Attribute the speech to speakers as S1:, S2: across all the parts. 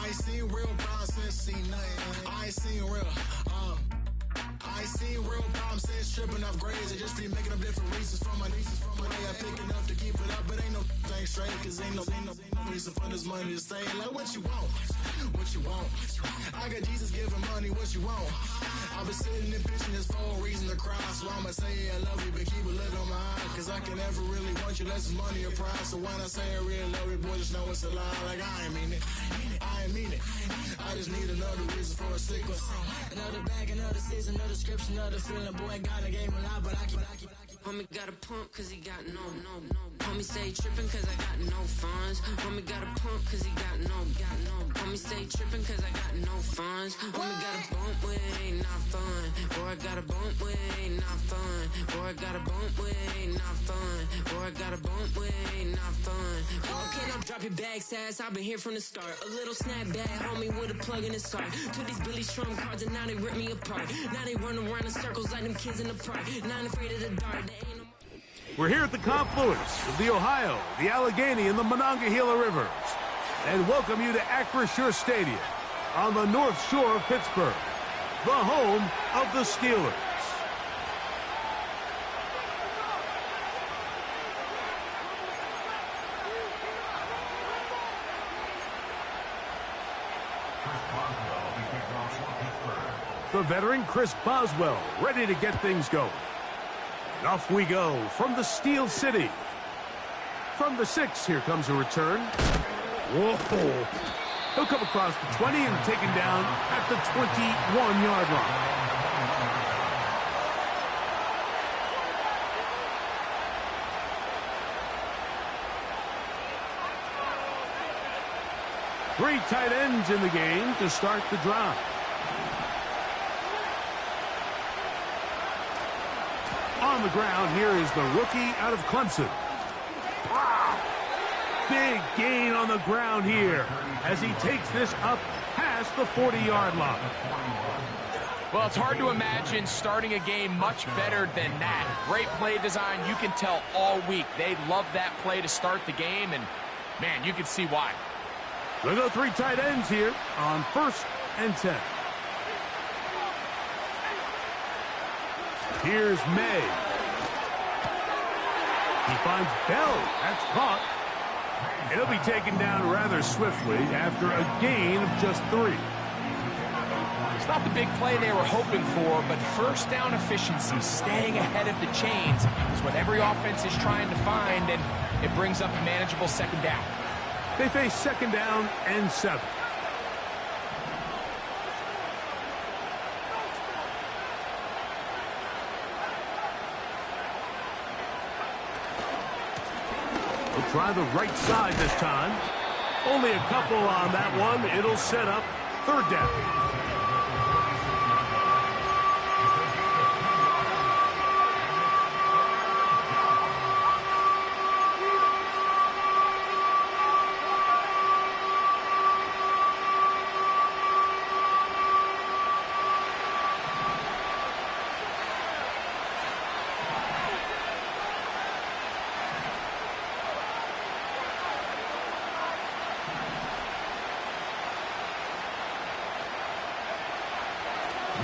S1: ain't seen real problems since seen nothing. I ain't seen real, I ain't seen real problems since tripping off grades. I just be making up different reasons for my nieces. From my day, I pick enough to keep it up, but ain't no thing straight, cause ain't no reason for this money to stay. Like, what you want? What you want? I got Jesus giving money, what you want? I've been sitting and pitching this for a reason to cry. So I'ma say I love you, but keep a lid on my eye. Cause I can never really want you unless it's money or pride. So when I say I really love you, boy, just know it's a lie. Like, I ain't mean it. I ain't mean it. I just need another reason for a sequence. Another bag, another season, another description, another feeling. Boy, got a game a lot, but I keep.
S2: Homie got a pump cause he got no. Homie stay trippin' cause I got no funds. Homie got a pump cause he got no. Homie stay trippin' cause I got no funds. Homie got a bump with it ain't not fun. Or I got a bump with it ain't not fun. Or I got a bump with it ain't not fun. Or I got a bump with it ain't not fun. Okay, now drop your bag, sass. I've been here from the start. A little snapback, homie with a plug in his heart. Took these Billy Strum cards and now they rip me apart. Now they run around in circles like them kids in the park. Not afraid of the dark.
S3: We're here at the confluence of the Ohio, the Allegheny, and the Monongahela Rivers, and welcome you to Acrisure Stadium on the North Shore of Pittsburgh, the home of the Steelers. The veteran Chris Boswell ready to get things going. And off we go from the Steel City. From the 6, here comes a return. Whoa. He'll come across the 20 and taken down at the 21-yard line. Three tight ends in the game to start the drive. On the ground, here is the rookie out of Clemson. Wow. Big gain on the ground here as he takes this up past the 40-yard line.
S4: Well, it's hard to imagine starting a game much better than that. Great play design. You can tell all week they love that play to start the game, and, man, you can see why.
S3: We'll go three tight ends here on 1st and 10. Here's May. He finds Bell. That's caught. It'll be taken down rather swiftly after a gain of just 3.
S4: It's not the big play they were hoping for, but first down efficiency, staying ahead of the chains, is what every offense is trying to find, and it brings up a manageable second down.
S3: They face 2nd down and 7. We'll try the right side this time. Only a couple on that one. It'll set up 3rd down.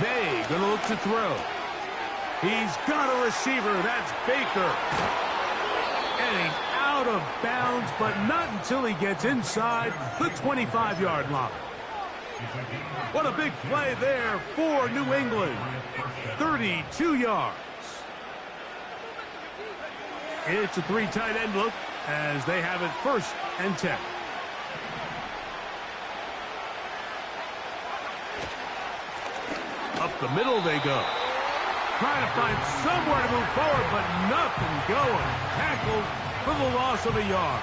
S3: May gonna look to throw. He's got a receiver. That's Baker. And he's out of bounds, but not until he gets inside the 25-yard line. What a big play there for New England. 32 yards. It's a 3 tight end look as they have it 1st and 10. Up the middle they go. Trying to find somewhere to move forward, but nothing going. Tackled for the loss of a yard.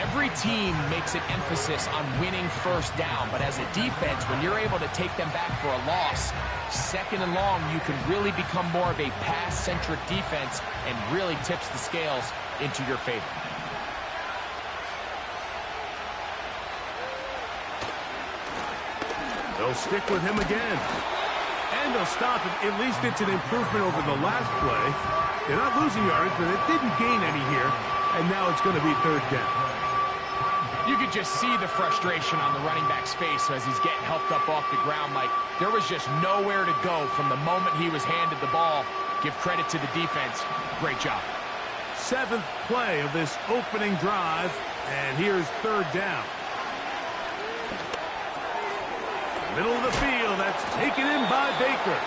S4: Every team makes an emphasis on winning first down, but as a defense, when you're able to take them back for a loss, 2nd and long, you can really become more of a pass-centric defense and really tips the scales into your favor.
S3: They'll stick with him again. And they'll stop it. At least it's an improvement over the last play. They're not losing yards, but it didn't gain any here. And now it's going to be 3rd down.
S4: You could just see the frustration on the running back's face as he's getting helped up off the ground, Mike. There was just nowhere to go from the moment he was handed the ball. Give credit to the defense. Great job.
S3: 7th play of this opening drive, and here's 3rd down. Middle of the field, that's taken in by Baker.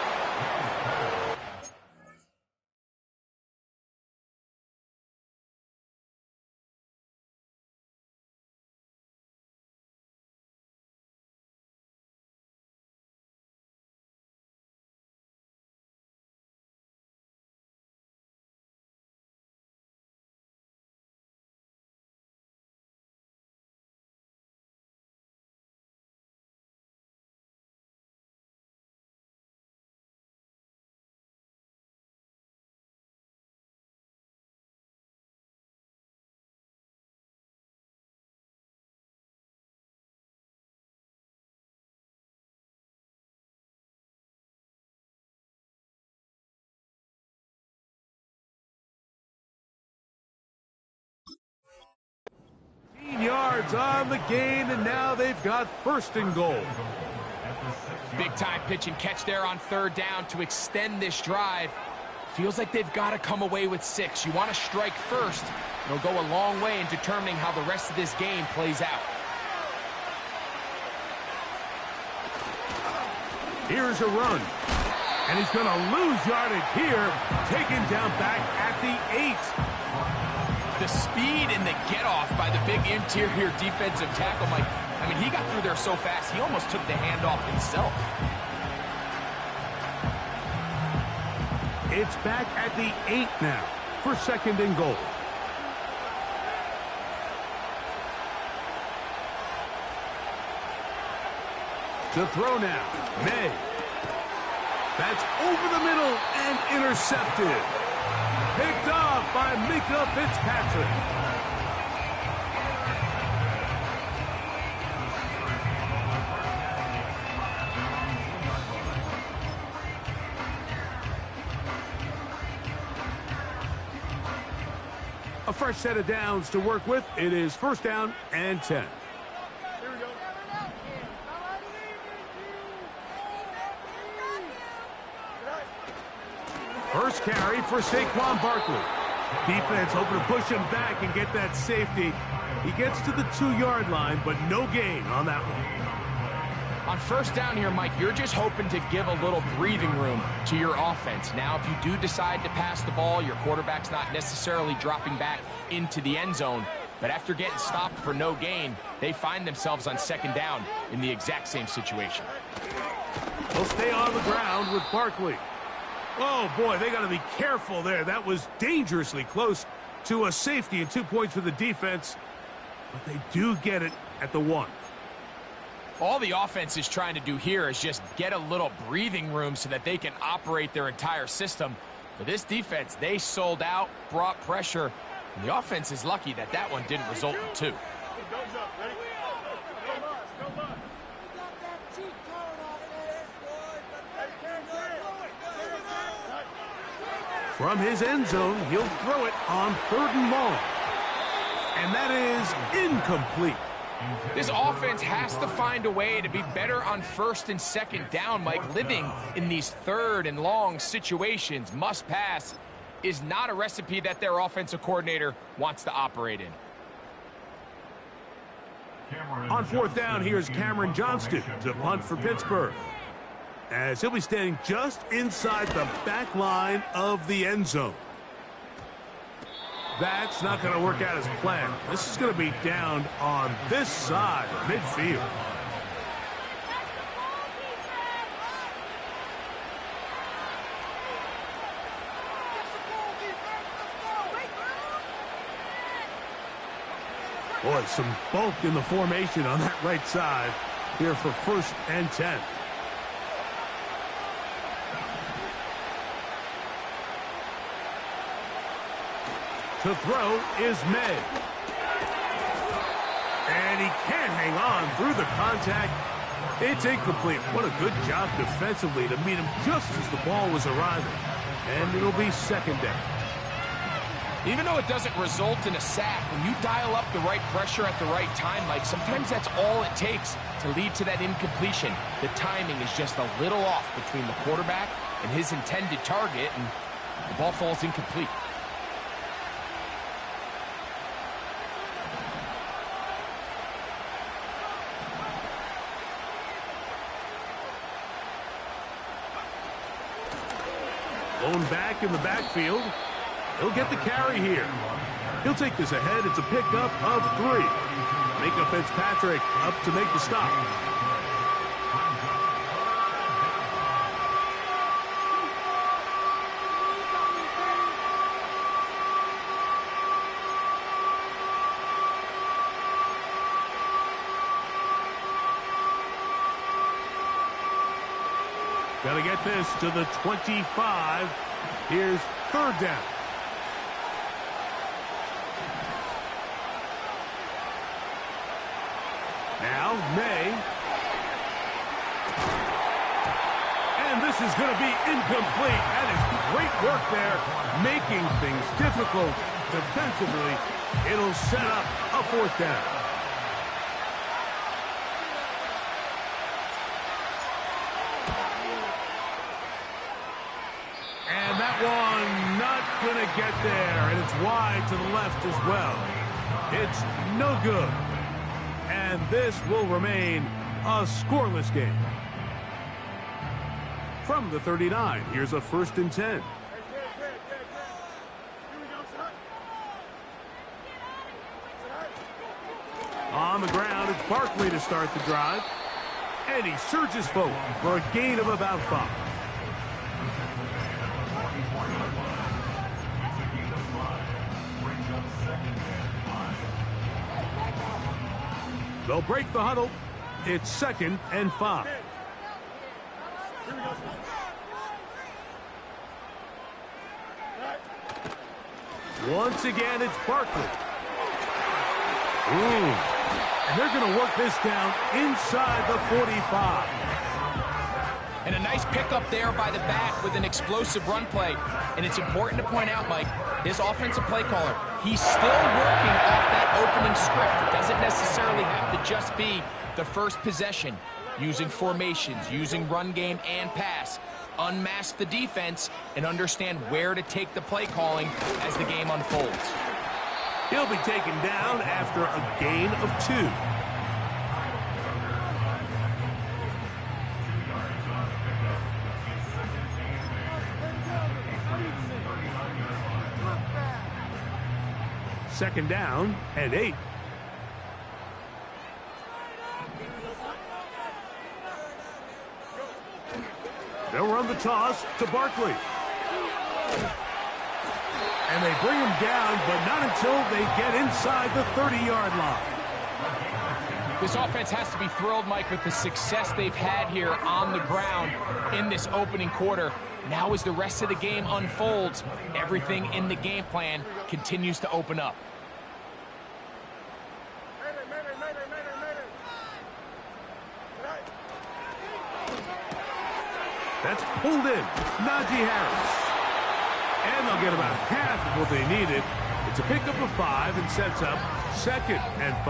S3: Yards on the gain, and now they've got 1st and goal.
S4: Big time pitch and catch there on 3rd down to extend this drive. Feels like they've got to come away with 6. You want to strike first. It'll go a long way in determining how the rest of this game plays out.
S3: Here's a run, and he's going to lose yardage here, taken down back at the 8.
S4: The speed and the get-off by the big interior defensive tackle, Mike. I mean, he got through there so fast, he almost took the handoff himself.
S3: It's back at the 8 now for 2nd and goal. To throw now, May. That's over the middle and intercepted. Picked off by Mika Fitzpatrick. A fresh set of downs to work with. It is 1st down and 10. First carry for Saquon Barkley. Defense hoping to push him back and get that safety. He gets to the 2-yard line, but no gain on that one.
S4: On 1st down here, Mike, you're just hoping to give a little breathing room to your offense. Now, if you do decide to pass the ball, your quarterback's not necessarily dropping back into the end zone. But after getting stopped for no gain, they find themselves on 2nd down in the exact same situation.
S3: They'll stay on the ground with Barkley. Oh, boy, they got to be careful there. That was dangerously close to a safety and 2 points for the defense. But they do get it at the 1.
S4: All the offense is trying to do here is just get a little breathing room so that they can operate their entire system. For this defense, they sold out, brought pressure, and the offense is lucky that that one didn't result in 2.
S3: From his end zone, he'll throw it on 3rd and long. And that is incomplete.
S4: This offense has to find a way to be better on 1st and 2nd down, Mike. Living in these 3rd and long situations, must pass, is not a recipe that their offensive coordinator wants to operate in.
S3: On 4th down, here's Cameron Johnston to punt for Pittsburgh, as he'll be standing just inside the back line of the end zone. That's not going to work out as planned. This is going to be down on this side of midfield. Boy, some bulk in the formation on that right side here for 1st and 10. To throw is May. And he can't hang on through the contact. It's incomplete. What a good job defensively to meet him just as the ball was arriving. And it'll be 2nd down.
S4: Even though it doesn't result in a sack, when you dial up the right pressure at the right time, Mike, sometimes that's all it takes to lead to that incompletion. The timing is just a little off between the quarterback and his intended target, and the ball falls incomplete.
S3: Blown back in the backfield. He'll get the carry here. He'll take this ahead. It's a pickup of 3. Micah Fitzpatrick up to make the stop. Got to get this to the 25. Here's 3rd down. Now, May. And this is going to be incomplete. That is great work there, making things difficult defensively. It'll set up a 4th down. And that one not going to get there, and it's wide to the left as well. It's no good. And this will remain a scoreless game. From the 39, here's a 1st and 10. On the ground, it's Barkley to start the drive. And he surges forward for a gain of about 5. They'll break the huddle. It's 2nd and 5. Once again, it's Barkley. Ooh. And they're going to work this down inside the 45.
S4: And a nice pickup there by the back with an explosive run play. And it's important to point out, Mike, his offensive play caller, he's still working off that opening script. It doesn't necessarily have to just be the first possession. Using formations, using run game and pass. Unmask the defense and understand where to take the play calling as the game unfolds.
S3: He'll be taken down after a gain of 2. Second down and 8. They'll run the toss to Barkley. And they bring him down, but not until they get inside the 30-yard line.
S4: This offense has to be thrilled, Mike, with the success they've had here on the ground in this opening quarter. Now as the rest of the game unfolds, everything in the game plan continues to open up.
S3: That's pulled in. Najee Harris. And they'll get about half of what they needed. It's a pickup of 5 and sets up 2nd and 5.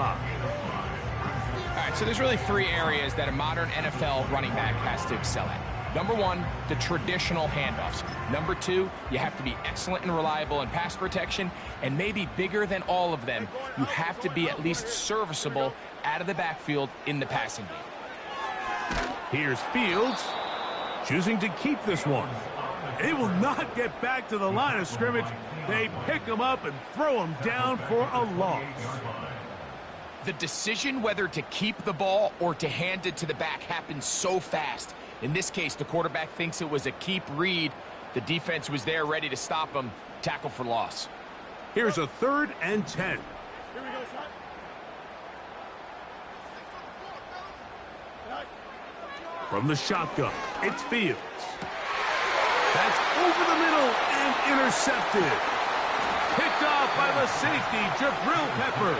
S4: All right, so there's really 3 areas that a modern NFL running back has to excel at. Number 1, the traditional handoffs. Number 2, you have to be excellent and reliable in pass protection. And maybe bigger than all of them, you have to be at least serviceable out of the backfield in the passing game.
S3: Here's Fields. Choosing to keep this one. They will not get back to the line of scrimmage. They pick him up and throw him down for a loss.
S4: The decision whether to keep the ball or to hand it to the back happens so fast. In this case, the quarterback thinks it was a keep read. The defense was there ready to stop him. Tackle for loss.
S3: Here's a 3rd and 10. From the shotgun, it's Fields. That's over the middle and intercepted. Picked off by the safety, Jabril Peppers.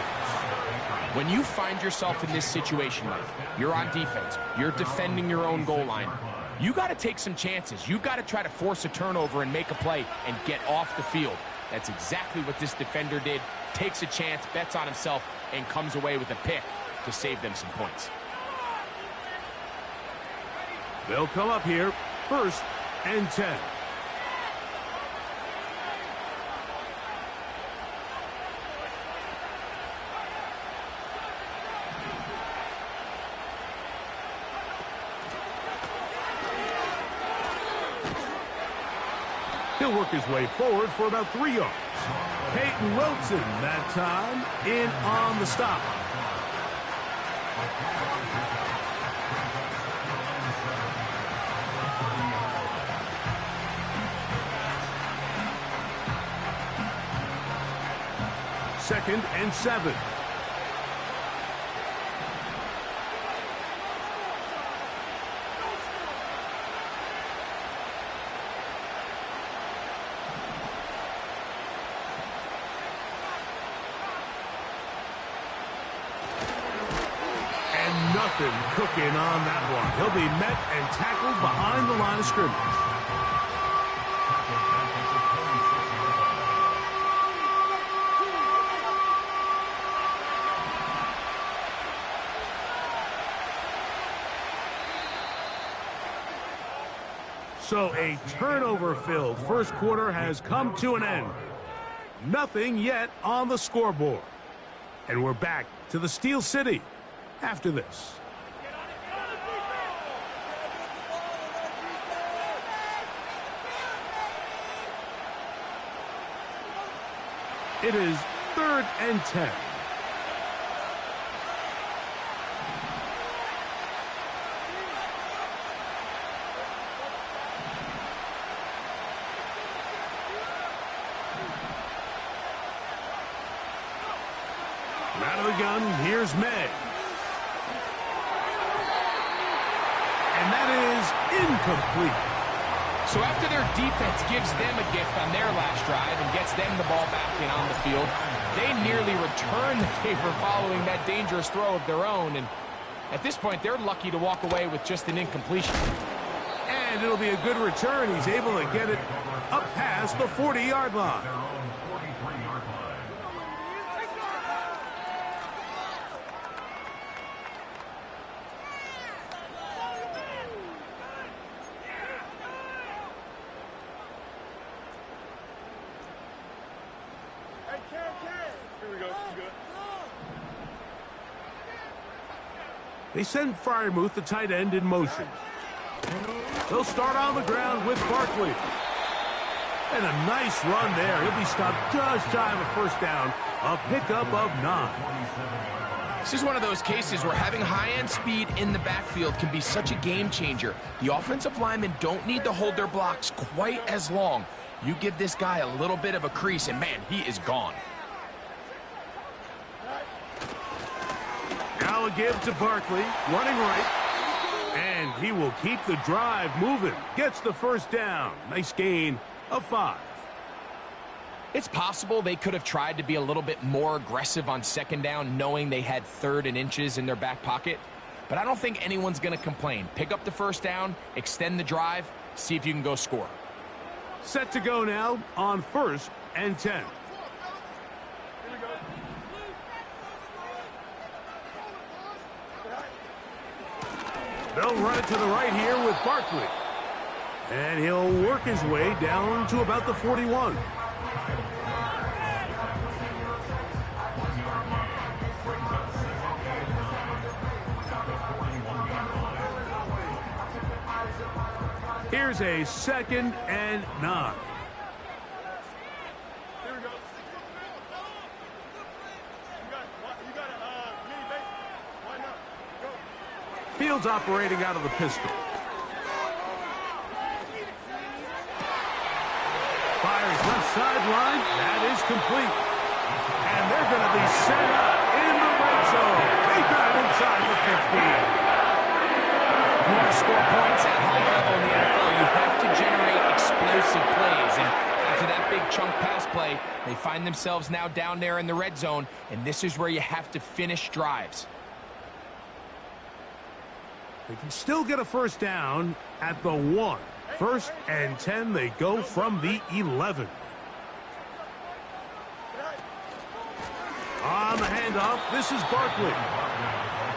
S4: When you find yourself in this situation, Mike, you're on defense, you're defending your own goal line, you got to take some chances. You got to try to force a turnover and make a play and get off the field. That's exactly what this defender did. Takes a chance, bets on himself, and comes away with a pick to save them some points.
S3: They'll come up here, 1st and 10. He'll work his way forward for about 3 yards. Peyton Wilson that time in on the stop. Second and 7. Nothing cooking on that one. He'll be met and tackled behind the line of scrimmage. So a turnover-filled first quarter has come to an end. Nothing yet on the scoreboard. And we're back to the Steel City after this. It is 3rd and 10. Out of the gun, here's May. And that is incomplete.
S4: So after their defense gives them a gift on their last drive and gets them the ball back in on the field, they nearly return the favor following that dangerous throw of their own. And at this point, they're lucky to walk away with just an incompletion.
S3: And it'll be a good return. He's able to get it up past the 40-yard line. They send Freiermuth, the tight end, in motion. They'll start on the ground with Barkley. And a nice run there. He'll be stopped just shy of a first down. A pickup of 9.
S4: This is one of those cases where having high-end speed in the backfield can be such a game changer. The offensive linemen don't need to hold their blocks quite as long. You give this guy a little bit of a crease, and man, he is gone.
S3: Now a give to Barkley, running right. And he will keep the drive moving. Gets the first down. Nice gain of 5.
S4: It's possible they could have tried to be a little bit more aggressive on second down, knowing they had 3rd and inches in their back pocket. But I don't think anyone's going to complain. Pick up the first down, extend the drive, see if you can go score.
S3: Set to go now on 1st and 10. They'll run it to the right here with Barkley. And he'll work his way down to about the 41. Here's a 2nd and 9. Fields operating out of the pistol. Fires left sideline. That is complete. And they're going to be set up in the red zone. They got it inside the 15. If you want to score points at high level in the NFL, you have to generate explosive plays. And after that big chunk pass play, they find themselves now down there in the red zone. And this is where you have to finish drives. They can still get a first down at the 1. 1st and 10, they go from the 11. On the handoff, this is Barkley.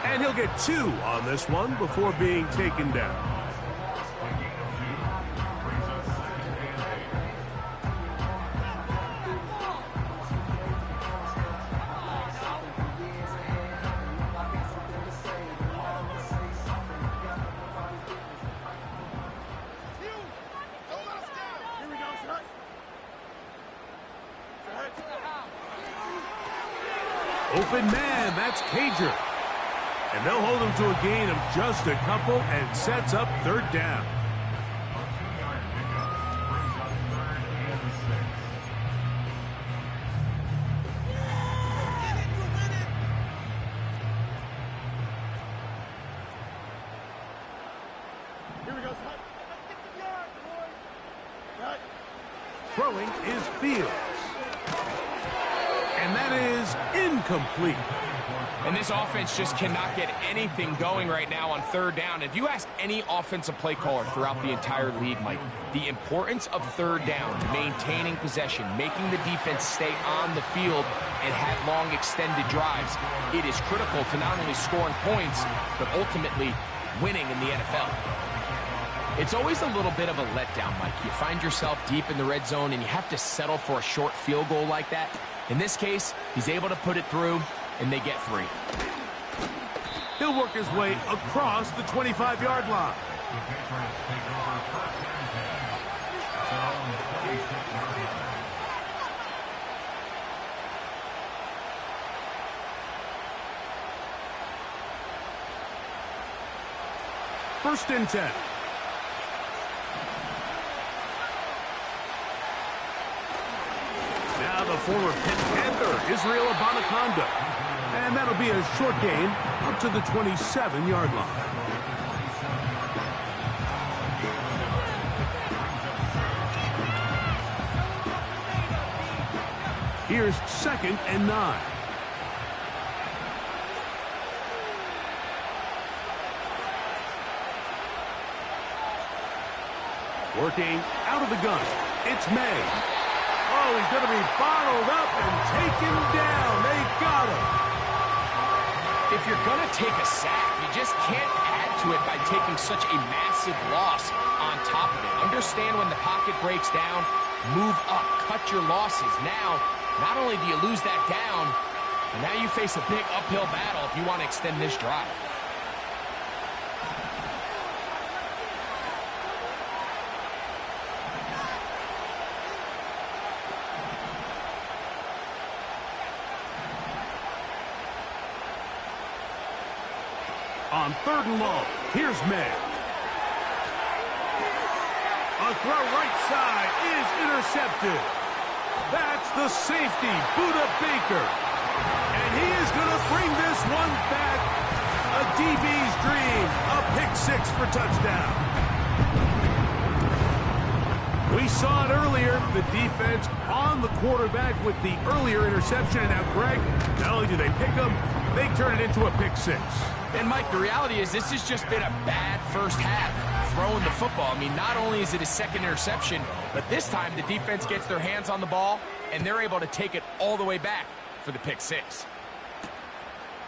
S3: And he'll get 2 on this one before being taken down. Open man, that's Cager. And they'll hold him to a gain of just a couple and sets up 3rd down. Throwing is Fields. And that is incomplete.
S4: And this offense just cannot get anything going right now on 3rd down. If you ask any offensive play caller throughout the entire league, Mike, the importance of 3rd down, maintaining possession, making the defense stay on the field and have long extended drives, it is critical to not only scoring points, but ultimately winning in the NFL. It's always a little bit of a letdown, Mike. You find yourself deep in the red zone and you have to settle for a short field goal like that. In this case, he's able to put it through, and they get 3.
S3: He'll work his way across the 25-yard line. First and 10. Now the former Pitt Panther, Israel Abanaconda. And that'll be a short gain up to the 27-yard line. Here's 2nd and 9. Working out of the gun. It's May. Oh, he's going to be bottled up and taken down. They got him.
S4: If you're going to take a sack, you just can't add to it by taking such a massive loss on top of it. Understand when the pocket breaks down, move up, cut your losses. Now, not only do you lose that down, but now you face a big uphill battle if you want to extend this drive.
S3: On 3rd and long, here's May. A throw right side is intercepted. That's the safety, Budda Baker. And he is going to bring this one back. A DB's dream, a pick-6 for touchdown. We saw it earlier, the defense on the quarterback with the earlier interception. And now, Greg, not only do they pick him, they turn it into a pick-6.
S4: And, Mike, the reality is this has just been a bad first half throwing the football. I mean, not only is it his 2nd interception, but this time the defense gets their hands on the ball, and they're able to take it all the way back for the pick-6.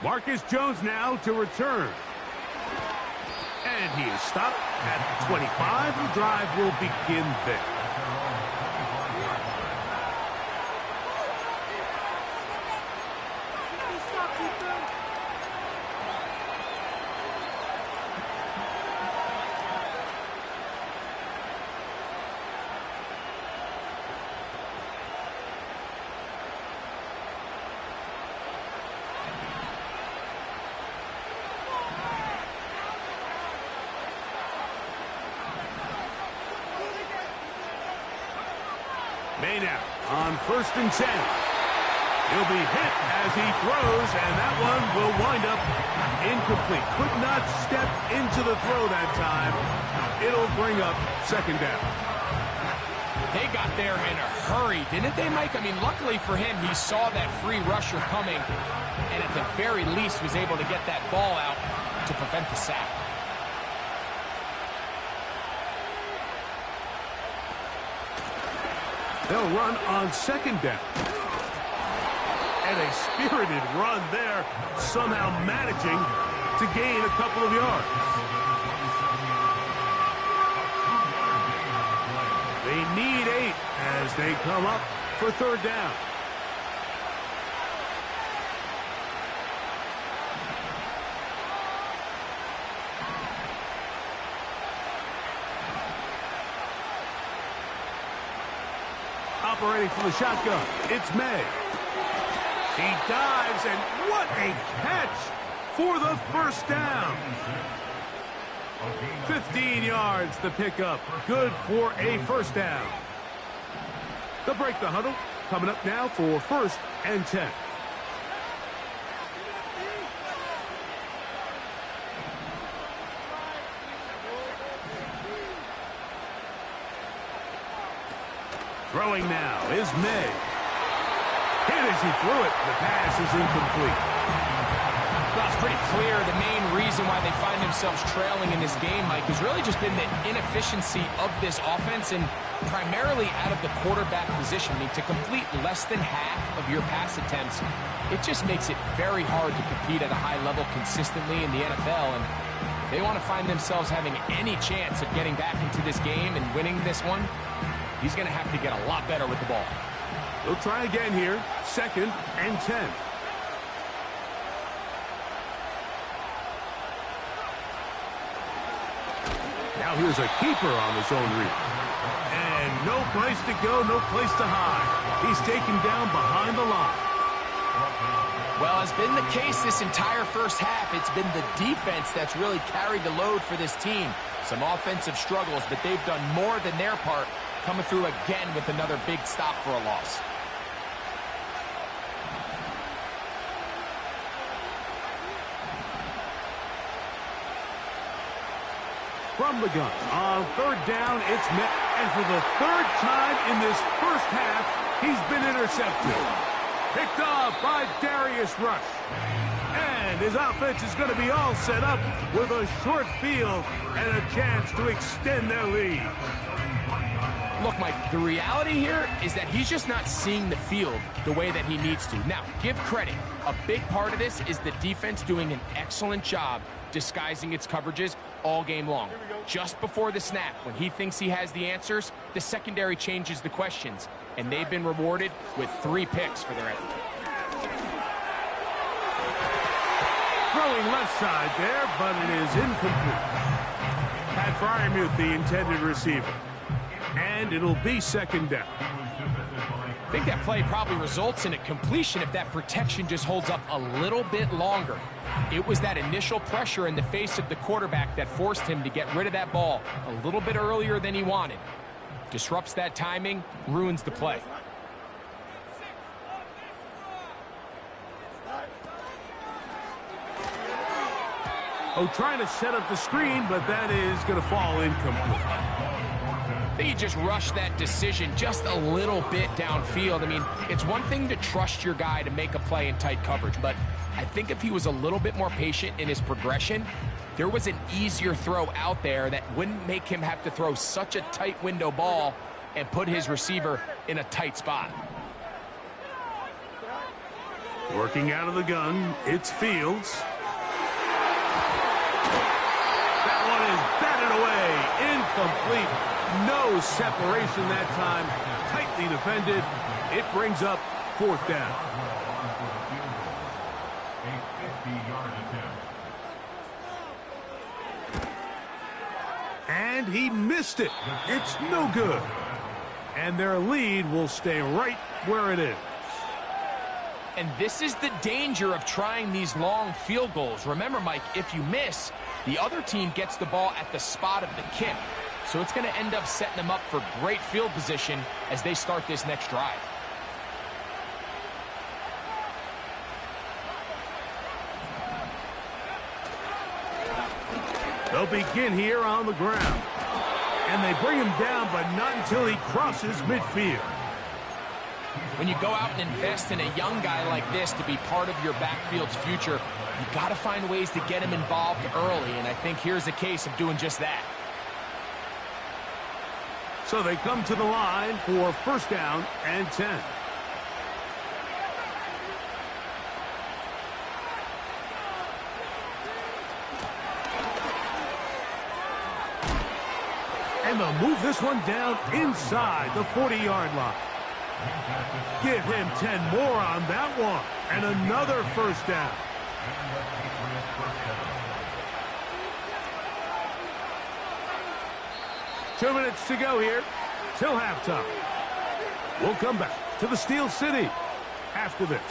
S3: Marcus Jones now to return. And he is stopped at the 25. The drive will begin there. May now on 1st and 10. He'll be hit as he throws, and that one will wind up incomplete. Could not step into the throw that time. It'll bring up 2nd down.
S4: They got there in a hurry, didn't they, Mike? I mean, luckily for him, he saw that free rusher coming, and at the very least was able to get that ball out to prevent the sack.
S3: They'll run on 2nd down. And a spirited run there, somehow managing to gain a couple of yards. They need 8 as they come up for third down. Operating from the shotgun, it's May. He dives, and what a catch for the first down. 15 yards the pickup, good for a first down. They'll break the huddle, coming up now for 1st and 10. Throwing now is May. Hit as he threw it. The pass is incomplete.
S4: Well, it's pretty clear the main reason why they find themselves trailing in this game, Mike, has really just been the inefficiency of this offense and primarily out of the quarterback position. I mean, to complete less than half of your pass attempts, it just makes it very hard to compete at a high level consistently in the NFL. And if they want to find themselves having any chance of getting back into this game and winning this one, he's going to have to get a lot better with the ball.
S3: They'll try again here. 2nd and 10. Now here's a keeper on his own read. And no place to go, no place to hide. He's taken down behind the line.
S4: Well, as been the case this entire first half, it's been the defense that's really carried the load for this team. Some offensive struggles, but they've done more than their part, coming through again with another big stop for a loss.
S3: From the gun, on third down, it's met. And for the 3rd time in this first half, he's been intercepted. Picked off by Darius Rush. And his offense is going to be all set up with a short field and a chance to extend their lead.
S4: Look, Mike, the reality here is that he's just not seeing the field the way that he needs to. Now, give credit. A big part of this is the defense doing an excellent job disguising its coverages all game long. Just before the snap, when he thinks he has the answers, the secondary changes the questions, and they've been rewarded with 3 picks for their effort.
S3: Throwing left side there, but it is incomplete. Pat Fryermuth, the intended receiver. And it'll be 2nd down.
S4: I think that play probably results in a completion if that protection just holds up a little bit longer. It was that initial pressure in the face of the quarterback that forced him to get rid of that ball a little bit earlier than he wanted. Disrupts that timing, ruins the play.
S3: Oh, trying to set up the screen, but that is going to fall incomplete.
S4: I think he just rushed that decision just a little bit downfield. I mean, it's one thing to trust your guy to make a play in tight coverage, but I think if he was a little bit more patient in his progression, there was an easier throw out there that wouldn't make him have to throw such a tight window ball and put his receiver in a tight spot.
S3: Working out of the gun, it's Fields. That one is batted away, incomplete. No separation that time, tightly defended. It brings up 4th down. And he missed it. It's no good. And their lead will stay right where it is.
S4: And this is the danger of trying these long field goals. Remember, Mike, if you miss, the other team gets the ball at the spot of the kick. So it's going to end up setting them up for great field position as they start this next drive.
S3: They'll begin here on the ground. And they bring him down, but not until he crosses midfield.
S4: When you go out and invest in a young guy like this to be part of your backfield's future, you got to find ways to get him involved early, and I think here's a case of doing just that.
S3: So they come to the line for 1st down and 10. And they'll move this one down inside the 40-yard line. Give him 10 more on that one. And another first down. Two minutes to go here till halftime. We'll come back to the Steel City after this.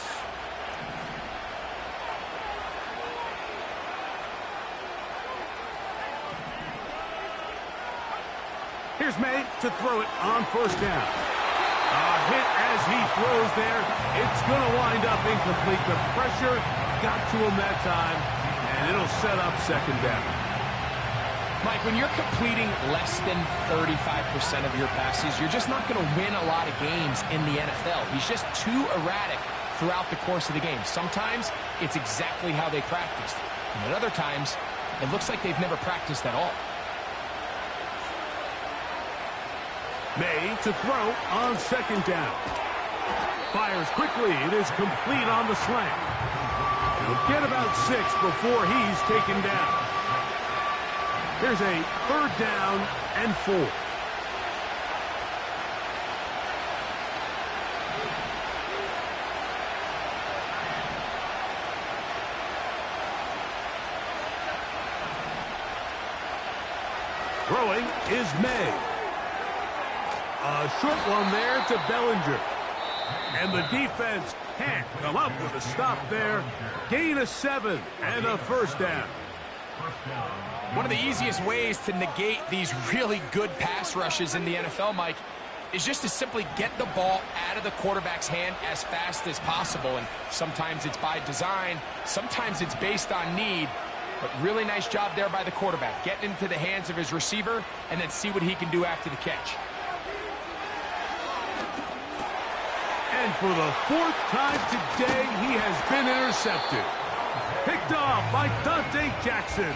S3: Here's May to throw it on first down. A hit as he throws there. It's going to wind up incomplete. The pressure got to him that time, and it'll set up second down.
S4: Mike, when you're completing less than 35% of your passes, you're just not going to win a lot of games in the NFL. He's just too erratic throughout the course of the game. Sometimes it's exactly how they practiced, and at other times it looks like they've never practiced at all.
S3: May to throw on second down. Fires quickly. It is complete on the slant. He'll get about 6 before he's taken down. Here's a third down and 4. Throwing is May. A short one there to Bellinger. And the defense can't come up with a stop there. Gain of 7 and a first down.
S4: One of the easiest ways to negate these really good pass rushes in the NFL, Mike, is just to simply get the ball out of the quarterback's hand as fast as possible. And sometimes it's by design, sometimes it's based on need. But really nice job there by the quarterback, getting into the hands of his receiver and then see what he can do after the catch.
S3: And for the 4th time today, he has been intercepted. Picked off by Dante Jackson.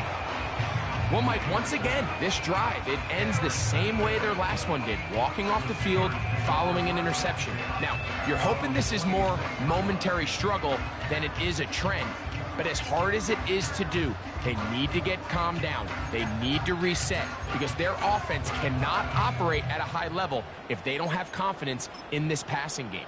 S4: Well, Mike, once again, this drive, it ends the same way their last one did, walking off the field following an interception. Now, you're hoping this is more momentary struggle than it is a trend. But as hard as it is to do, they need to get calmed down. They need to reset because their offense cannot operate at a high level if they don't have confidence in this passing game.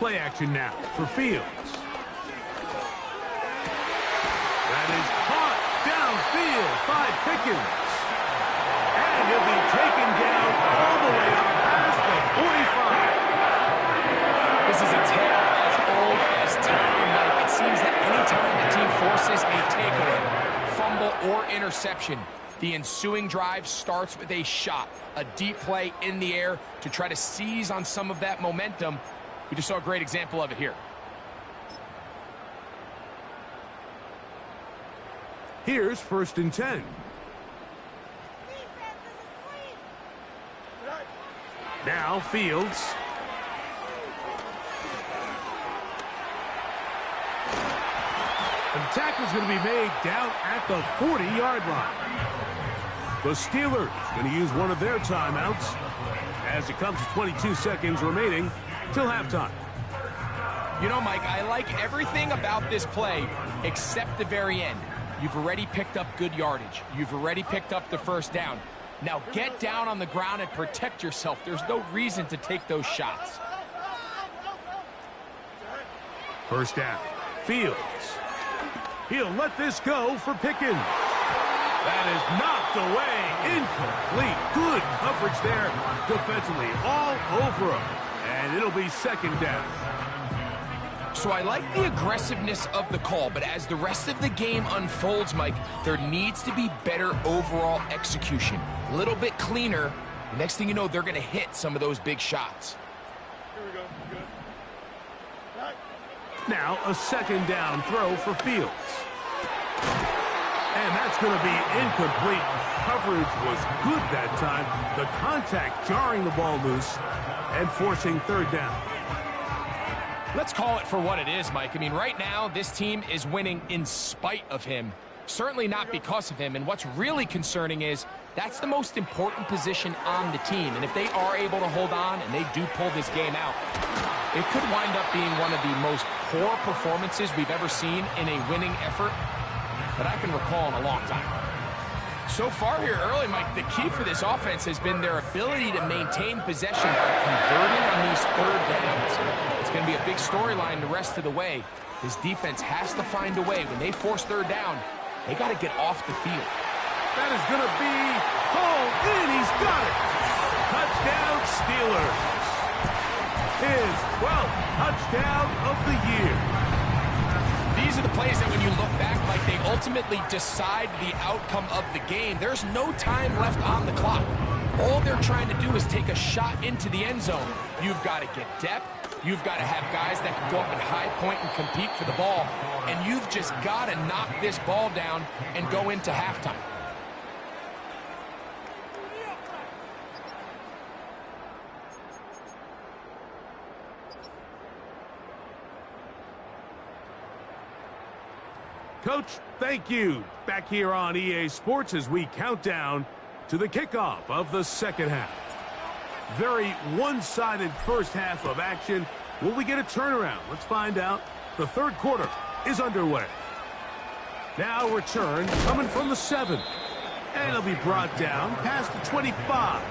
S3: Play action now for Fields. That is caught downfield by Pickens. And he'll be taken down all the way up past the 45.
S4: This is a tale as old as time, Mike. It seems that anytime the team forces a takeaway, fumble, or interception, the ensuing drive starts with a shot, a deep play in the air to try to seize on some of that momentum. We just saw a great example of it here.
S3: Here's 1st and 10. Now Fields. And the tackle's going to be made down at the 40-yard line. The Steelers going to use one of their timeouts as it comes to 22 seconds remaining till halftime.
S4: You know, Mike, I like everything about this play except the very end. You've already picked up good yardage. You've already picked up the first down. Now get down on the ground and protect yourself. There's no reason to take those shots.
S3: First down. Fields. He'll let this go for Pickens. That is knocked away. Incomplete. Good coverage there defensively all over him. And it'll be second down.
S4: So I like the aggressiveness of the call, but as the rest of the game unfolds, Mike, there needs to be better overall execution. A little bit cleaner. The next thing you know, they're going to hit some of those big shots.
S1: Here we go. Good.
S3: Now a second down throw for Fields. And that's going to be incomplete. Coverage was good that time. The contact jarring the ball loose and forcing third down.
S4: Let's call it for what it is, Mike. I mean, right now, this team is winning in spite of him. Certainly not because of him, and what's really concerning is that's the most important position on the team, and if they are able to hold on and they do pull this game out, it could wind up being one of the most poor performances we've ever seen in a winning effort that I can recall in a long time. So far here early, Mike, the key for this offense has been their ability to maintain possession by converting on these third downs. It's going to be a big storyline the rest of the way. This defense has to find a way. When they force third down, they got to get off the field.
S3: That is going to be hauled in. He's got it. Touchdown, Steelers. His 12th touchdown of the year.
S4: These are the plays that when you look back, like they ultimately decide the outcome of the game. There's no time left on the clock. All they're trying to do is take a shot into the end zone. You've got to get depth. You've got to have guys that can go up and high point and compete for the ball. And you've just got to knock this ball down and go into halftime.
S3: Coach, thank you. Back here on EA Sports as we count down to the kickoff of the second half. Very one-sided first half of action. Will we get a turnaround? Let's find out. The third quarter is underway. Now return coming from the 7. And it'll be brought down past the 25.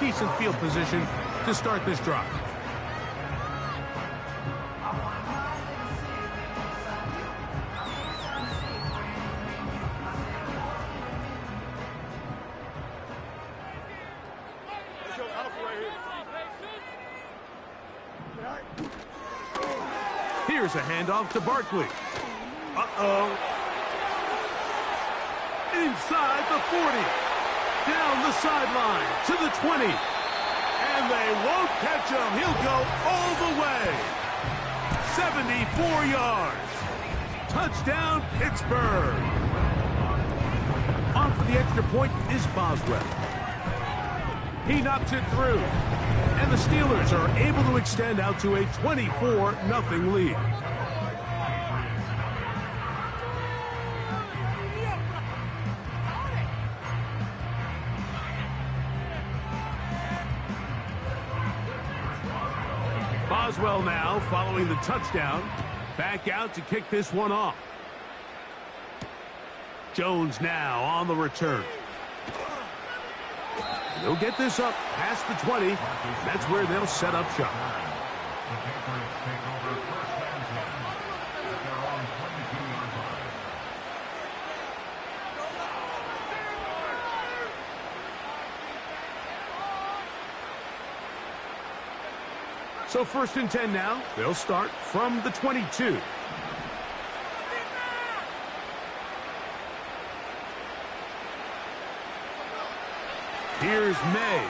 S3: Decent field position to start this drive. Here's a handoff to Barkley. Uh-oh. Inside the 40. Down the sideline to the 20. And they won't catch him. He'll go all the way. 74 yards. Touchdown, Pittsburgh. On for the extra point is Boswell. He knocks it through. And the Steelers are able to extend out to a 24-0 lead. Boswell now following the touchdown. Back out to kick this one off. Jones now on the return. They'll get this up past the 20. That's where they'll set up shop. So 1st and 10 now. They'll start from the 22. Here's May.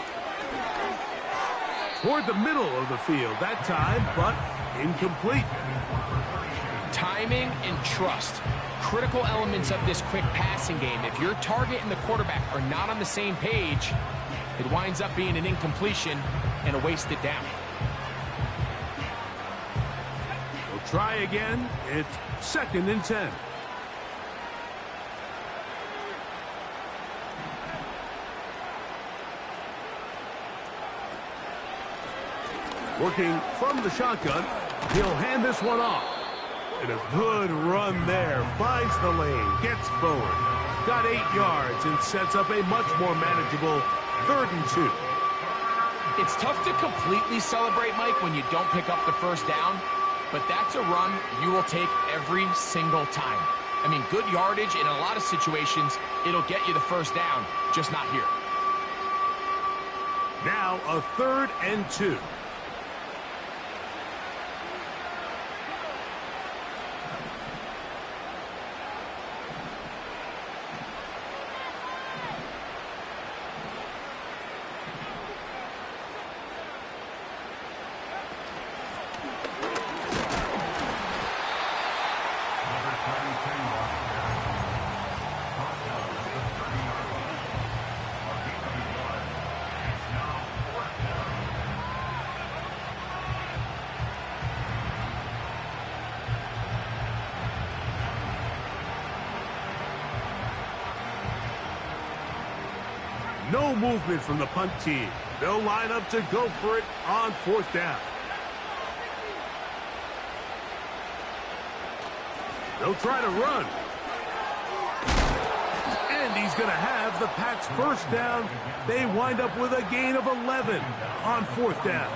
S3: Toward the middle of the field that time, but incomplete.
S4: Timing and trust. Critical elements of this quick passing game. If your target and the quarterback are not on the same page, it winds up being an incompletion and a wasted down.
S3: We'll try again. It's 2nd and 10. Working from the shotgun, he'll hand this one off. And a good run there. Finds the lane, gets forward. Got 8 yards and sets up a much more manageable 3rd and 2.
S4: It's tough to completely celebrate, Mike, when you don't pick up the first down. But that's a run you will take every single time. I mean, good yardage in a lot of situations, it'll get you the first down, just not here.
S3: Now a 3rd and 2. No movement from the punt team. They'll line up to go for it on 4th down. They'll try to run. And he's going to have the Pats' first down. They wind up with a gain of 11 on 4th down.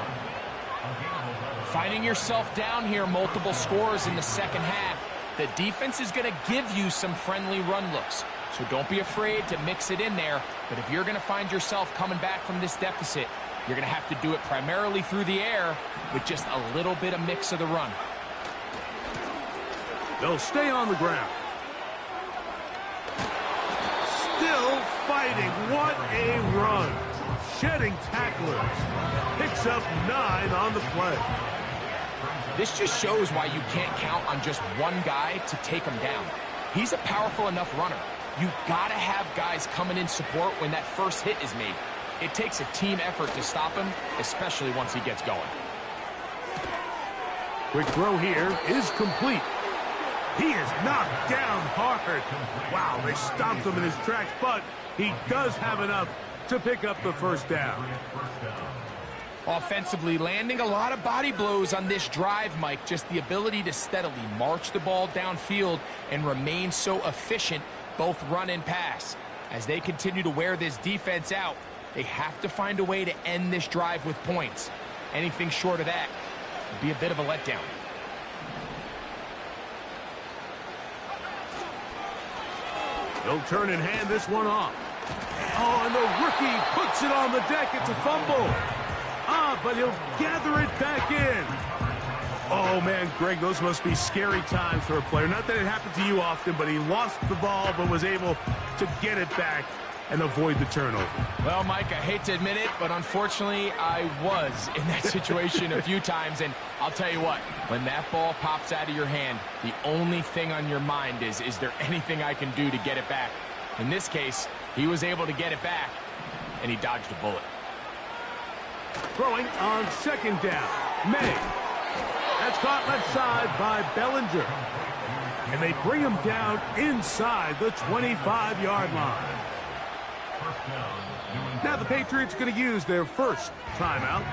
S4: Finding yourself down here, multiple scores in the second half. The defense is going to give you some friendly run looks. So don't be afraid to mix it in there. But if you're going to find yourself coming back from this deficit, you're going to have to do it primarily through the air with just a little bit of mix of the run.
S3: They'll stay on the ground. Still fighting. What a run. Shedding tacklers. Picks up 9 on the play.
S4: This just shows why you can't count on just one guy to take him down. He's a powerful enough runner. You gotta have guys coming in support when that first hit is made. It takes a team effort to stop him, especially once he gets going.
S3: Quick throw here is complete. He is knocked down hard. Wow, they stopped him in his tracks, but he does have enough to pick up the first down.
S4: Offensively, landing a lot of body blows on this drive, Mike. Just the ability to steadily march the ball downfield and remain so efficient, both run and pass. As they continue to wear this defense out, they have to find a way to end this drive with points. Anything short of that would be a bit of a letdown.
S3: They'll turn and hand this one off. Oh, and the rookie puts it on the deck. It's a fumble. But he'll gather it back in. Oh, man, Greg, those must be scary times for a player. Not that it happened to you often, but he lost the ball but was able to get it back and avoid the turnover.
S4: Well, Mike, I hate to admit it, but unfortunately, I was in that situation a few times. And I'll tell you what, when that ball pops out of your hand, the only thing on your mind is there anything I can do to get it back? In this case, he was able to get it back, and he dodged a bullet.
S3: Throwing on 2nd down. May. That's caught left side by Bellinger. And they bring him down inside the 25-yard line. Now the Patriots going to use their first timeout.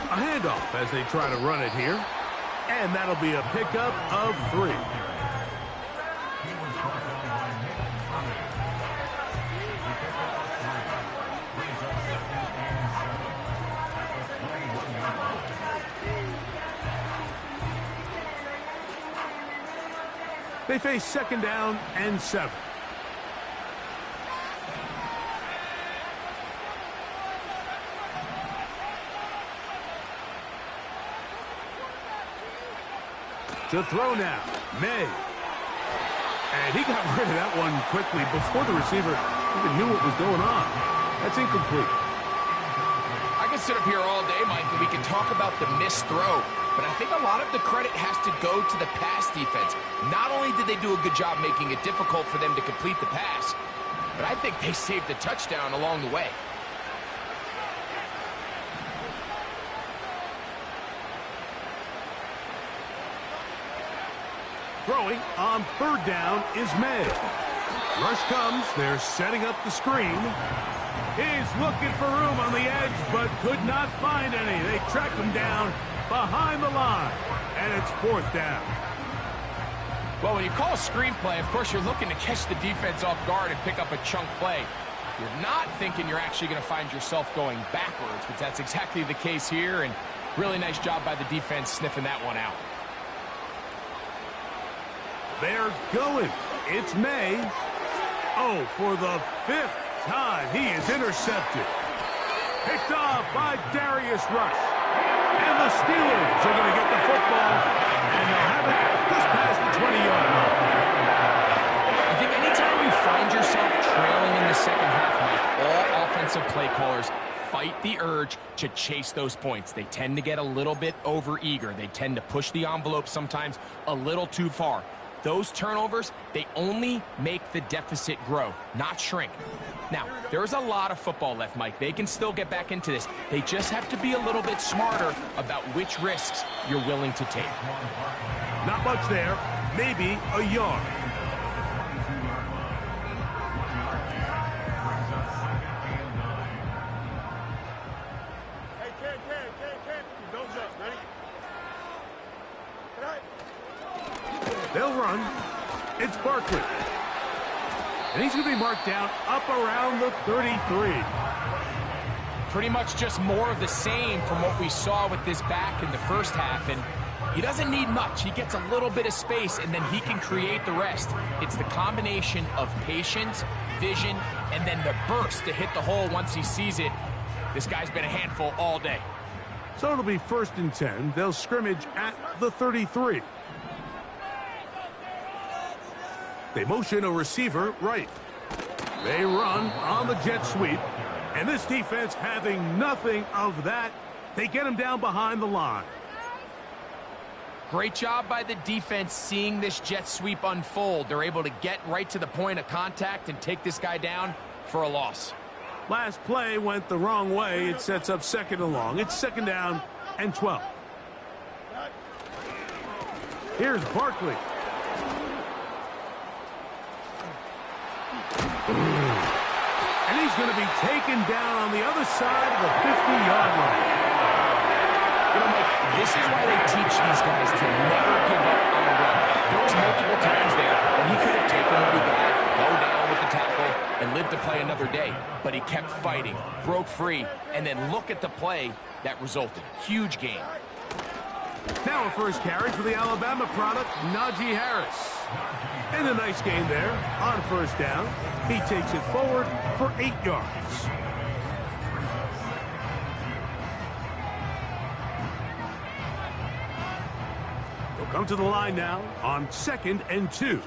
S3: A handoff as they try to run it here. And that'll be a pickup of 3. They face 2nd down and 7. To throw now, May. And he got rid of that one quickly before the receiver even knew what was going on. That's incomplete.
S4: I can sit up here all day, Mike, and we can talk about the missed throw. But I think a lot of the credit has to go to the pass defense. Not only did they do a good job making it difficult for them to complete the pass, but I think they saved the touchdown along the way.
S3: Throwing on 3rd down is May. Rush comes. They're setting up the screen. He's looking for room on the edge, but could not find any. They track him down behind the line, and it's 4th down.
S4: Well, when you call a screen play, of course, you're looking to catch the defense off guard and pick up a chunk play. You're not thinking you're actually going to find yourself going backwards, but that's exactly the case here, and really nice job by the defense sniffing that one out.
S3: They're going. It's May. Oh, for the 5th time, he is intercepted. Picked off by Darius Rush. And the Steelers are going to get the football, and they'll have it just past the 20-yard line.
S4: I think anytime you find yourself trailing in the second half, Mike, all offensive play callers fight the urge to chase those points. They tend to get a little bit overeager. They tend to push the envelope sometimes a little too far. Those turnovers, they only make the deficit grow, not shrink. Now, there's a lot of football left, Mike. They can still get back into this. They just have to be a little bit smarter about which risks you're willing to take.
S3: Not much there, maybe a yard. They'll run. It's Barkley. And he's going to be marked down up around the 33.
S4: Pretty much just more of the same from what we saw with this back in the first half. And he doesn't need much. He gets a little bit of space, and then he can create the rest. It's the combination of patience, vision, and then the burst to hit the hole once he sees it. This guy's been a handful all day.
S3: So it'll be 1st and 10. They'll scrimmage at the 33. They motion a receiver right. They run on the jet sweep. And this defense having nothing of that. They get him down behind the line.
S4: Great job by the defense seeing this jet sweep unfold. They're able to get right to the point of contact and take this guy down for a loss.
S3: Last play went the wrong way. It sets up 2nd and long. It's 2nd down and 12. Here's Barkley. And he's going to be taken down on the other side of the 50-yard line.
S4: You know, Mike, this is why they teach these guys to never give up on the run. There was multiple times there where he could have taken what he got, go down with the tackle, and live to play another day. But he kept fighting, broke free, and then look at the play that resulted. Huge game.
S3: Now a first carry for the Alabama product, Najee Harris. And a nice gain there on 1st down. He takes it forward for 8 yards. They'll come to the line now on 2nd and 2.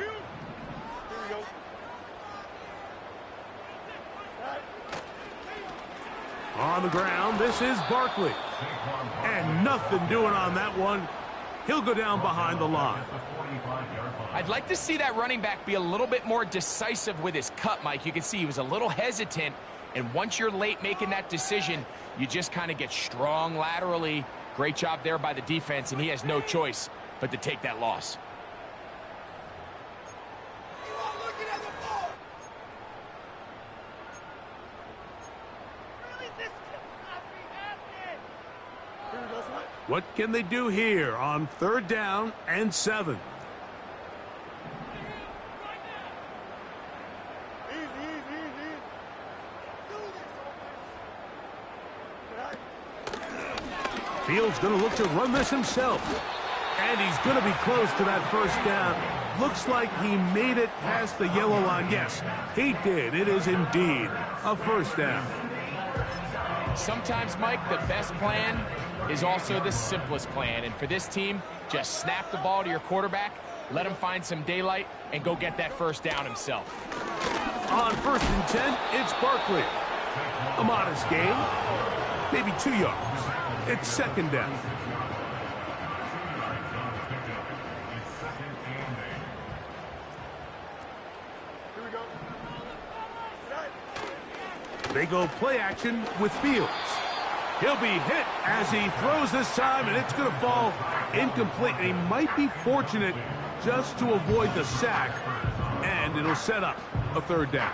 S3: On the ground, this is Barkley. And nothing doing on that one. He'll go down behind the line.
S4: I'd like to see that running back be a little bit more decisive with his cut, Mike. You can see he was a little hesitant, and once you're late making that decision, you just kind of get strong laterally. Great job there by the defense, and he has no choice but to take that loss.
S3: What can they do here on 3rd down and 7? Fields going to look to run this himself. And he's going to be close to that 1st down. Looks like he made it past the yellow line. Yes, he did. It is indeed a 1st down.
S4: Sometimes, Mike, the best plan is also the simplest plan. And for this team, just snap the ball to your quarterback, let him find some daylight, and go get that 1st down himself.
S3: On 1st and 10, it's Barkley. A modest gain, maybe 2 yards. It's 2nd down. They go play action with Fields. He'll be hit as he throws this time, and it's going to fall incomplete. And he might be fortunate just to avoid the sack, and it'll set up a 3rd down.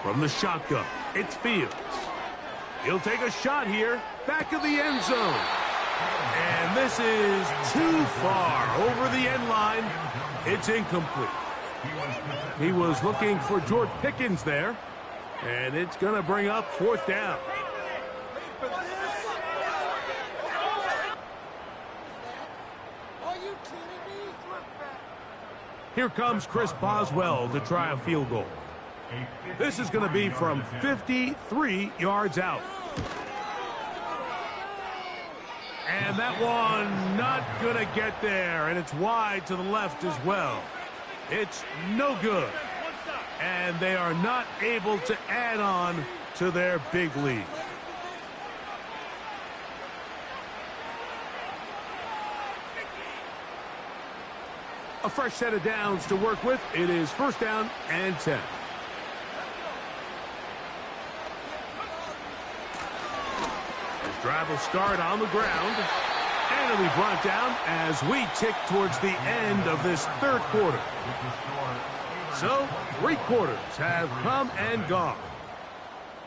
S3: From the shotgun, it's Fields. He'll take a shot here, back of the end zone. And this is too far over the end line. It's incomplete. He was looking for George Pickens there. And it's going to bring up 4th down. Here comes Chris Boswell to try a field goal. This is going to be from 53 yards out. And And that one not going to get there, and it's wide to the left as well. It's no good. And they are not able to add on to their big lead. A fresh set of downs to work with. It is first down and 10. His drive will start on the ground. And it'll be brought down as we tick towards the end of this third quarter. So, 3 quarters have come and gone.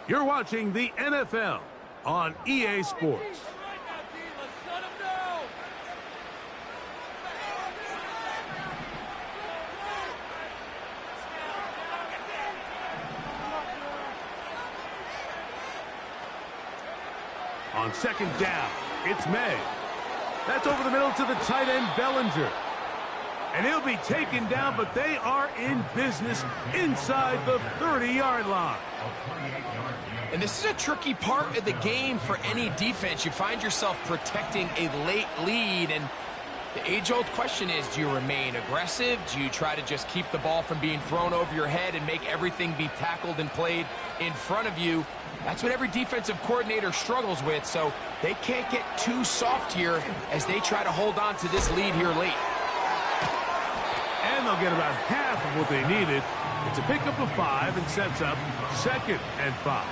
S3: You're watching the NFL on EA Sports. On second down, it's May. That's over the middle to the tight end, Bellinger. And he'll be taken down, but they are in business inside the 30-yard line.
S4: And this is a tricky part of the game for any defense. You find yourself protecting a late lead, and the age-old question is, do you remain aggressive? Do you try to just keep the ball from being thrown over your head and make everything be tackled and played in front of you? That's what every defensive coordinator struggles with, so they can't get too soft here as they try to hold on to this lead here late.
S3: And they'll get about half of what they needed. It's a pickup of 5 and sets up second and 5.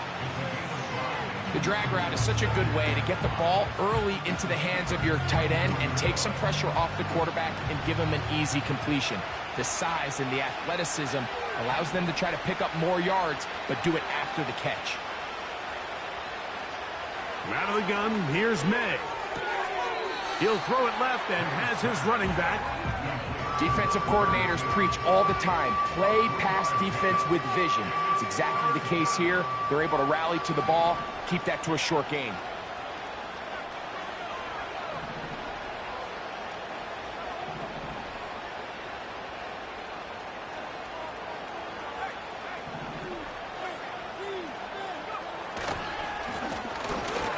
S4: The drag route is such a good way to get the ball early into the hands of your tight end and take some pressure off the quarterback and give him an easy completion. The size and the athleticism allows them to try to pick up more yards, but do it after the catch.
S3: Out of the gun, here's May. He'll throw it left and has his running back.
S4: Defensive coordinators preach all the time, play pass defense with vision. It's exactly the case here. They're able to rally to the ball, keep that to a short gain.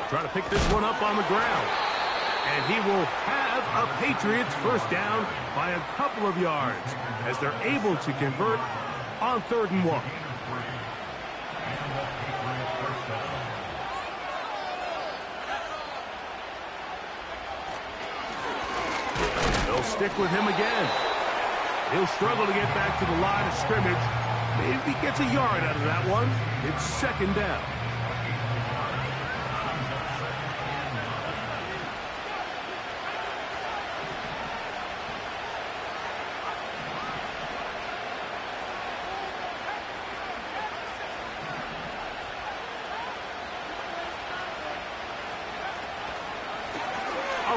S3: Try to pick this one up on the ground. And he will have a Patriots first down by a couple of yards as they're able to convert on 3rd and 1. They'll stick with him again. He'll struggle to get back to the line of scrimmage. Maybe gets a yard out of that one. It's 2nd down.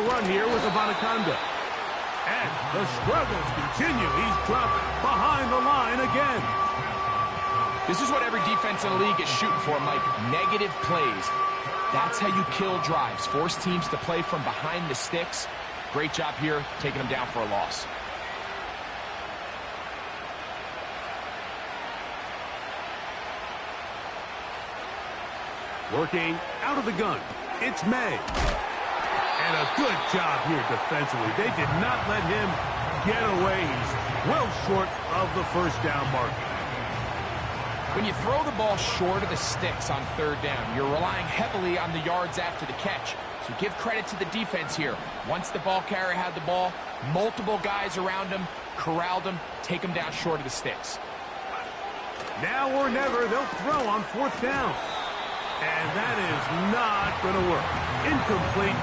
S3: Run here with Abanaconda. And the struggles continue. He's dropped behind the line again.
S4: This is what every defense in the league is shooting for, Mike. Negative plays. That's how you kill drives. Force teams to play from behind the sticks. Great job here, taking them down for a loss.
S3: Working out of the gun. It's May. And a good job here defensively. They did not let him get away. He's well short of the first down marker.
S4: When you throw the ball short of the sticks on 3rd down, you're relying heavily on the yards after the catch. So give credit to the defense here. Once the ball carrier had the ball, multiple guys around him, corralled him, take him down short of the sticks.
S3: Now or never, they'll throw on 4th down. And that is not going to work. Incomplete.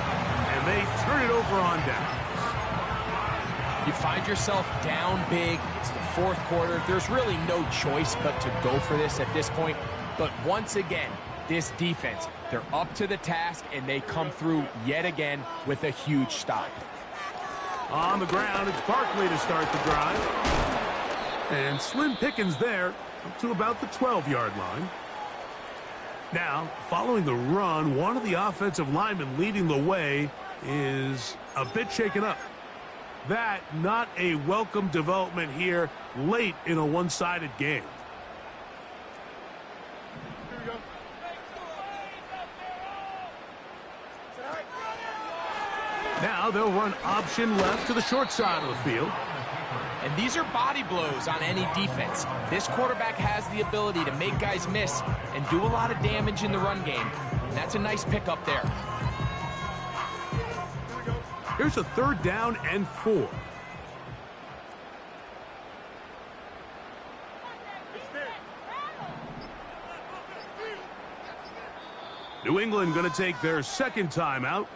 S3: And they turn it over on downs.
S4: You find yourself down big. It's the 4th quarter. There's really no choice but to go for this at this point. But once again, this defense, they're up to the task, and they come through yet again with a huge stop.
S3: On the ground, it's Barkley to start the drive. And slim pickings there, up to about the 12-yard line. Now, following the run, one of the offensive linemen leading the way is a bit shaken up. That not a welcome development here late in a one-sided game.
S5: Here we go.
S3: Now they'll run option left to the short side of the field.
S4: And these are body blows on any defense. This quarterback has the ability to make guys miss and do a lot of damage in the run game. And that's a nice pickup there.
S3: Here's a 3rd down and 4. New England going to take their 2nd timeout.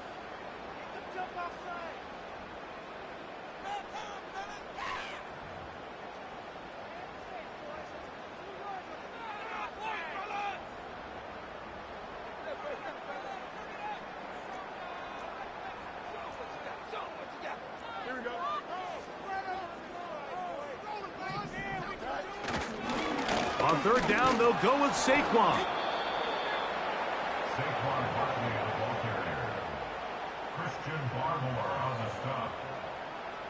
S3: On 3rd down, they'll go with Saquon.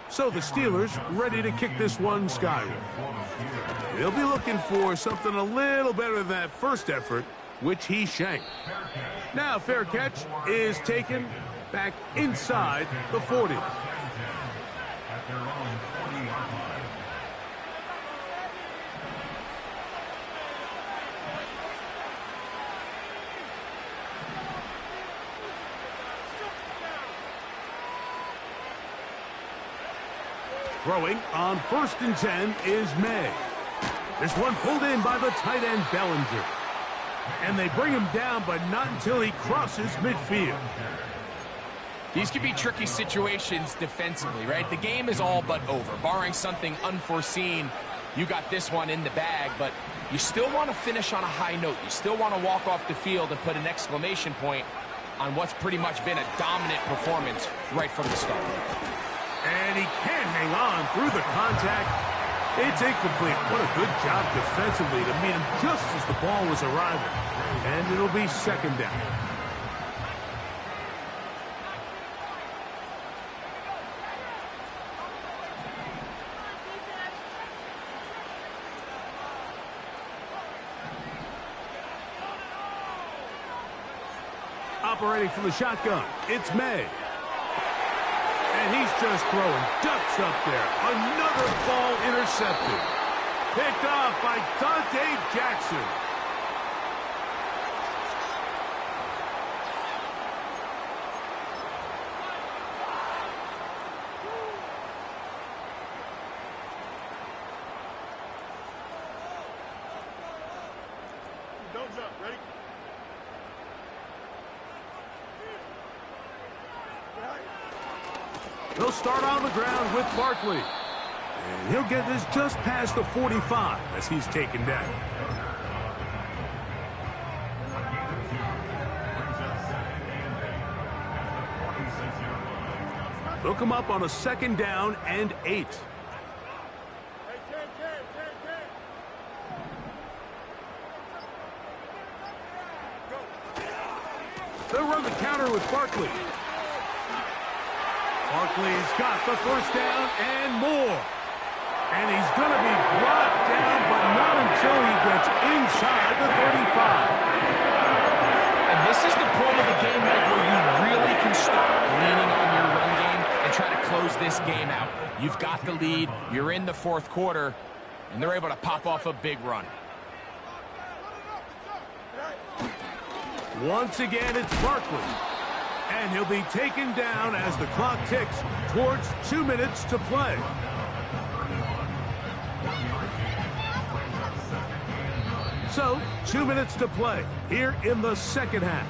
S3: So the Steelers ready to kick this one skyward. They'll be looking for something a little better than that first effort, which he shanked. Now fair catch is taken back inside the 40. Throwing on 1st and 10 is May. This one pulled in by the tight end Bellinger. And they bring him down, but not until he crosses midfield.
S4: These can be tricky situations defensively, right? The game is all but over. Barring something unforeseen, you got this one in the bag, but you still want to finish on a high note. You still want to walk off the field and put an exclamation point on what's pretty much been a dominant performance right from the start.
S3: And he can't hang on through the contact. It's incomplete. What a good job defensively to meet him just as the ball was arriving. And it'll be 2nd down. Operating from the shotgun, it's May. And he's just throwing ducks up there. Another ball intercepted. Picked off by Dante Jackson.
S5: Don't jump. Ready?
S3: He'll start on the ground with Barkley. And he'll get this just past the 45 as he's taken down. They'll come up on a 2nd down and 8. They'll run the counter with Barkley. Barkley's got the 1st down and more. And he's going to be brought down, but not until he gets inside the 35.
S4: And this is the point of the game, Mike, where you really can start leaning on your run game and try to close this game out. You've got the lead, you're in the 4th quarter, and they're able to pop off a big run.
S3: Once again, it's Barkley. And he'll be taken down as the clock ticks towards 2 minutes to play. So, 2 minutes to play here in the 2nd half.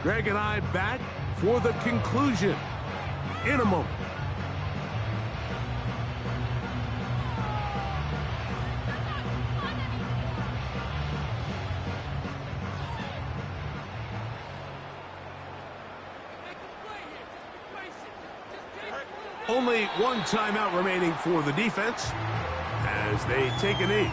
S3: Greg and I back for the conclusion in a moment. Only one timeout remaining for the defense as they take a knee.